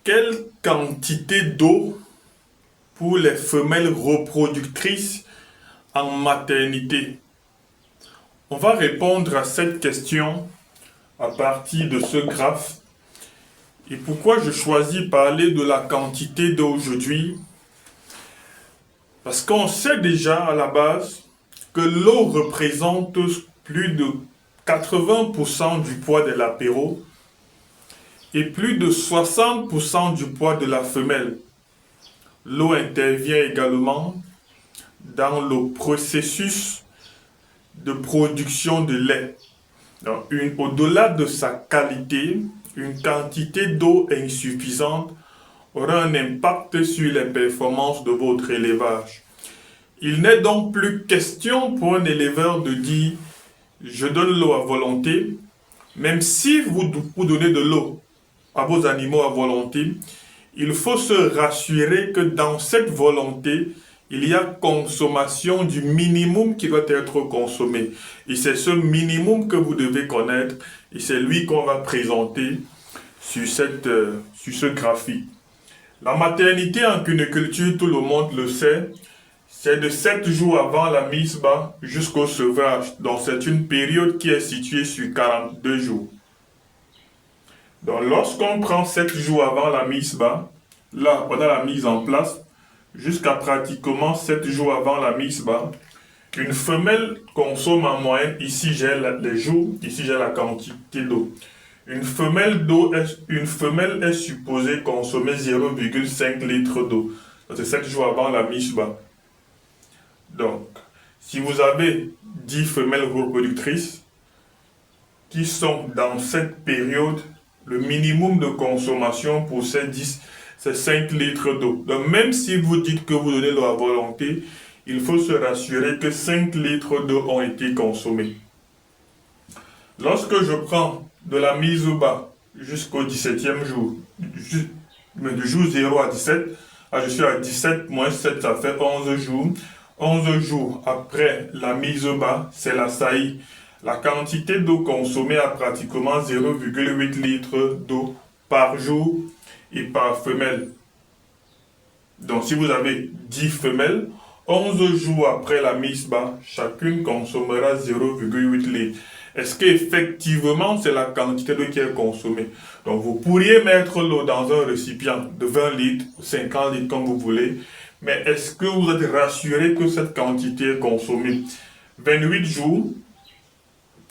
Quelle quantité d'eau pour les femelles reproductrices en maternité? On va répondre à cette question à partir de ce graphe. Et pourquoi je choisis parler de la quantité d'eau aujourd'hui? Parce qu'on sait déjà à la base que l'eau représente plus de 80% du poids de l'apéro et plus de 60% du poids de la femelle. L'eau intervient également dans le processus de production de lait. Au-delà de sa qualité, une quantité d'eau insuffisante aura un impact sur les performances de votre élevage. Il n'est donc plus question pour un éleveur de dire « je donne l'eau à volonté », même si vous donnez de l'eau à vos animaux à volonté, il faut se rassurer que dans cette volonté, il y a consommation du minimum qui doit être consommé. Et c'est ce minimum que vous devez connaître et c'est lui qu'on va présenter sur ce graphique. La maternité en cuniculture, tout le monde le sait, c'est de 7 jours avant la mise bas jusqu'au sevrage. Donc c'est une période qui est située sur 42 jours. Donc lorsqu'on prend 7 jours avant la mise bas, là, pendant la mise en place, jusqu'à pratiquement 7 jours avant la mise bas, une femelle consomme en moyenne, ici j'ai les jours, ici j'ai la quantité d'eau. Une femelle est supposée consommer 0,5 litres d'eau. C'est 7 jours avant la mise bas. Donc, si vous avez 10 femelles reproductrices qui sont dans cette période, le minimum de consommation pour ces 10, c'est 5 litres d'eau. Donc même si vous dites que vous donnez l'eau à volonté, il faut se rassurer que 5 litres d'eau ont été consommés. Lorsque je prends de la mise au bas jusqu'au 17e jour, du jour 0 à 17, je suis à 17 moins 7, ça fait 11 jours. 11 jours après la mise au bas, c'est la saillie. La quantité d'eau consommée a pratiquement 0,8 litres d'eau par jour et par femelle. Donc si vous avez 10 femelles, 11 jours après la mise bas, chacune consommera 0,8 litres. Est-ce qu'effectivement c'est la quantité d'eau qui est consommée? Donc vous pourriez mettre l'eau dans un récipient de 20 litres, 50 litres comme vous voulez, mais est-ce que vous êtes rassuré que cette quantité est consommée? 28 jours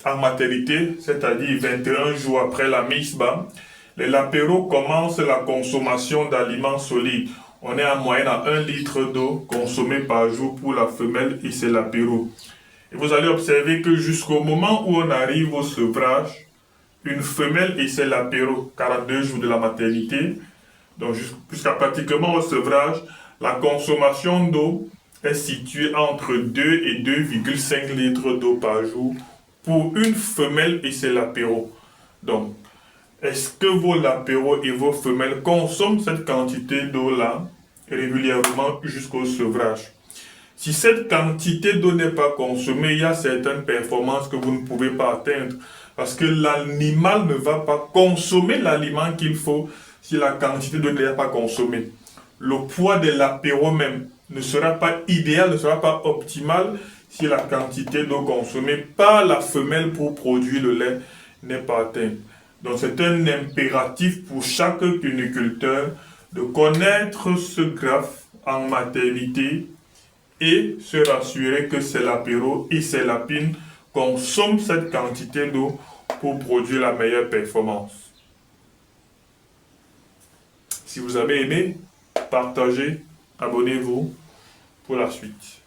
en maternité, c'est-à-dire 21 jours après la mise bas, les lapéros commencent la consommation d'aliments solides. On est en moyenne à 1 litre d'eau consommée par jour pour la femelle et ses lapéros. Et vous allez observer que jusqu'au moment où on arrive au sevrage, une femelle et ses lapéros, 42 jours de la maternité, donc jusqu'à pratiquement au sevrage, la consommation d'eau est située entre 2 et 2,5 litres d'eau par jour pour une femelle et ses lapéros. Donc, est-ce que vos lapéros et vos femelles consomment cette quantité d'eau-là régulièrement jusqu'au sevrage? Si cette quantité d'eau n'est pas consommée, il y a certaines performances que vous ne pouvez pas atteindre parce que l'animal ne va pas consommer l'aliment qu'il faut si la quantité d'eau n'est pas consommée. Le poids de l'apéro même ne sera pas idéal, ne sera pas optimal si la quantité d'eau consommée par la femelle pour produire le lait n'est pas atteinte. Donc c'est un impératif pour chaque cuniculteur de connaître ce graphe en maternité et se rassurer que ses lapéros et ses lapines consomment cette quantité d'eau pour produire la meilleure performance. Si vous avez aimé, partagez, abonnez-vous pour la suite.